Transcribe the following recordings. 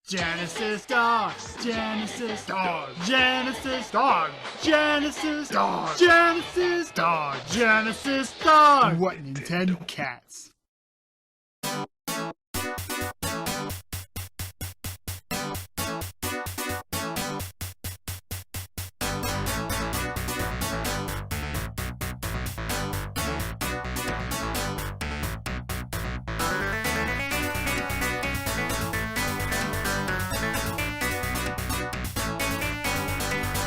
Genesis dog, Genesis dog, Genesis dog, Genesis dog, Genesis dog, Genesis dog. What Nintendo cats?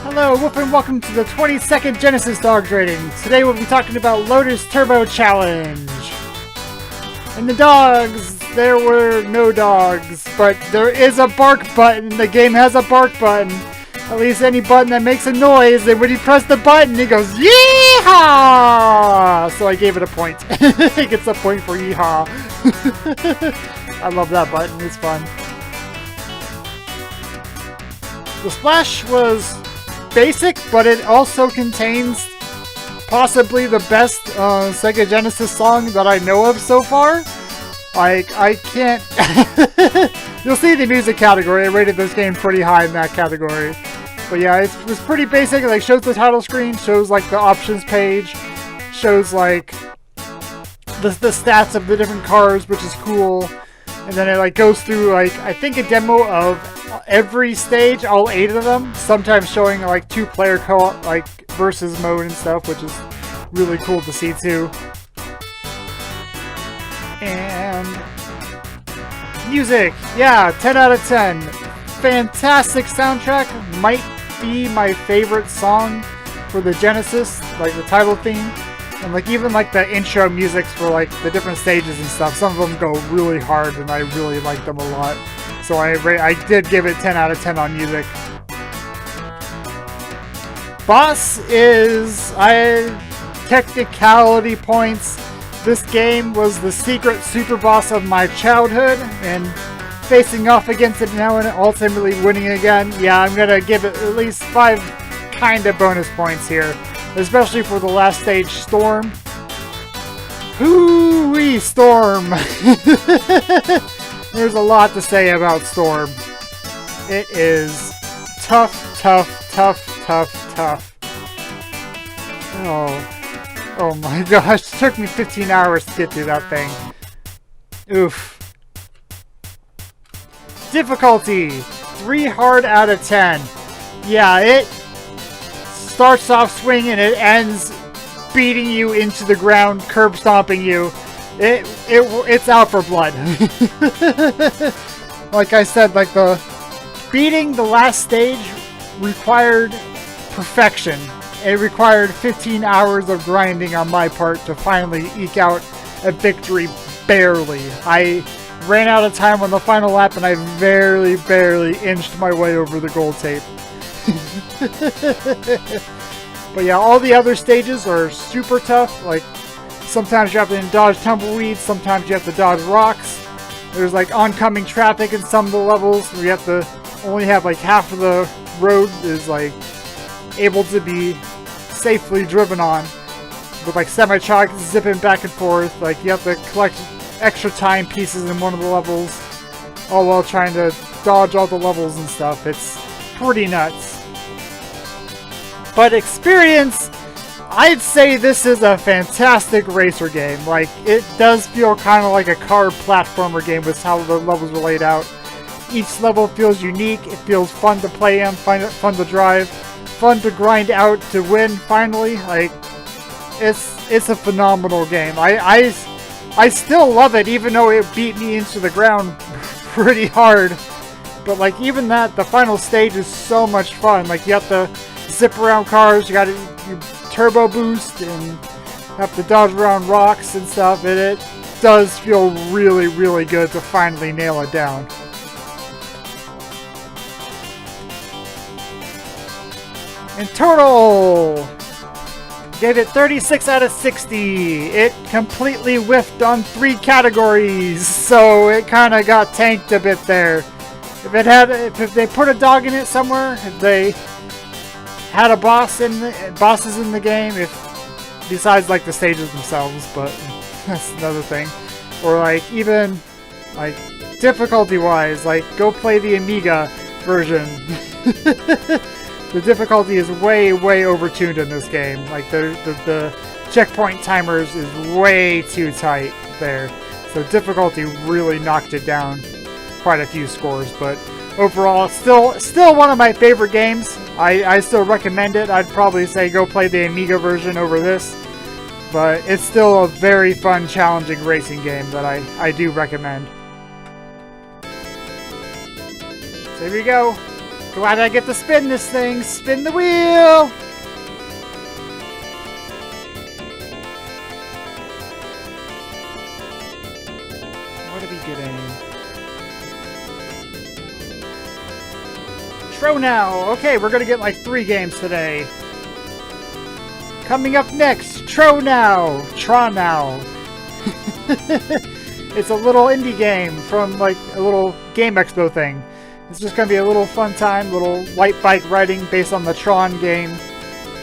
Hello, whoop, and welcome to the 22nd Genesis Dog Rating. Today we'll be talking about Lotus Turbo Challenge. And the dogs, there were no dogs, but there is a bark button. The game has a bark button. At least any button that makes a noise, and when you press the button, it goes, yeehaw! So I gave it a point. It gets a point for yeehaw. I love that button, it's fun. The splash was basic, but it also contains possibly the best Sega Genesis song that I know of so far. I can't... You'll see the music category. I rated this game pretty high in that category. But yeah, it was pretty basic. It like shows the title screen, shows like the options page, shows like the stats of the different cars, which is cool. And then it like goes through like, I think, a demo of every stage, all 8 of them, sometimes showing like 2-player co-op, like versus mode and stuff, which is really cool to see too. And music, yeah, 10 out of 10. Fantastic soundtrack, might be my favorite song for the Genesis, like the title theme. And like even like the intro musics for like the different stages and stuff, some of them go really hard and I really like them a lot. So I did give it 10 out of 10 on music. Boss is technicality points. This game was the secret super boss of my childhood, and facing off against it now and ultimately winning again. Yeah, I'm gonna give it at least 5 kind of bonus points here, especially for the last stage, Storm. Hoo-wee, Storm! There's a lot to say about Storm. It is tough, tough, tough, tough, tough. Oh my gosh, it took me 15 hours to get through that thing. Oof. Difficulty, 3 hard out of 10. Yeah, it starts off swinging and it ends beating you into the ground, curb stomping you. It's out for blood. Like I said, like beating the last stage required perfection. It required 15 hours of grinding on my part to finally eke out a victory, barely. I ran out of time on the final lap and I barely inched my way over the gold tape. But yeah, all the other stages are super tough. Like, sometimes you have to dodge tumbleweeds, sometimes you have to dodge rocks. There's like oncoming traffic in some of the levels where you have to only have like half of the road is like able to be safely driven on. With like semi-trucks zipping back and forth. Like you have to collect extra time pieces in one of the levels, all while trying to dodge all the levels and stuff. It's pretty nuts. But experience, I'd say this is a fantastic racer game. Like, it does feel kind of like a car platformer game with how the levels are laid out. Each level feels unique, it feels fun to play in, fun to drive, fun to grind out to win finally. Like, it's a phenomenal game. I still love it, even though it beat me into the ground pretty hard. But like, even that, the final stage is so much fun. Like, you have to zip around cars, you turbo boost, and have to dodge around rocks and stuff, and it does feel really, really good to finally nail it down. In total, gave it 36 out of 60. It completely whiffed on 3 categories, so it kind of got tanked a bit there. If they put a dog in it somewhere, if they had a bosses in the game, besides like the stages themselves, but that's another thing. Or like even like difficulty-wise, like, go play the Amiga version. The difficulty is way, way overtuned in this game. Like, the checkpoint timers is way too tight there. So difficulty really knocked it down quite a few scores, but overall, still one of my favorite games. I still recommend it. I'd probably say go play the Amiga version over this, but it's still a very fun, challenging racing game that I do recommend. So here we go. Glad I get to spin this thing. Spin the wheel! What are we getting? Tronow! Okay, we're gonna get like 3 games today. Coming up next, Tronow! It's a little indie game from like a little Game Expo thing. It's just going to be a little fun time, little light bike riding based on the Tron game.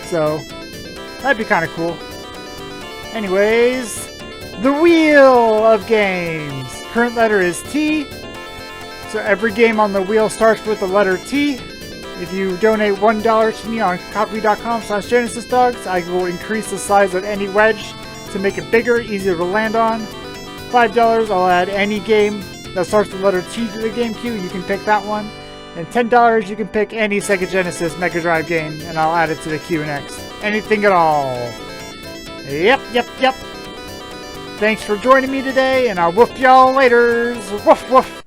So, that'd be kind of cool. Anyways, the Wheel of Games. Current letter is T. So every game on the wheel starts with the letter T. If you donate $1 to me on Ko-fi.com/GenesisDogs, I will increase the size of any wedge to make it bigger, easier to land on. $5, I'll add any game that starts with the letter T to the game queue. You can pick that one. And $10, you can pick any Sega Genesis Mega Drive game, and I'll add it to the queue next. Anything at all. Yep. Thanks for joining me today, and I'll whoop y'all later. Woof woof.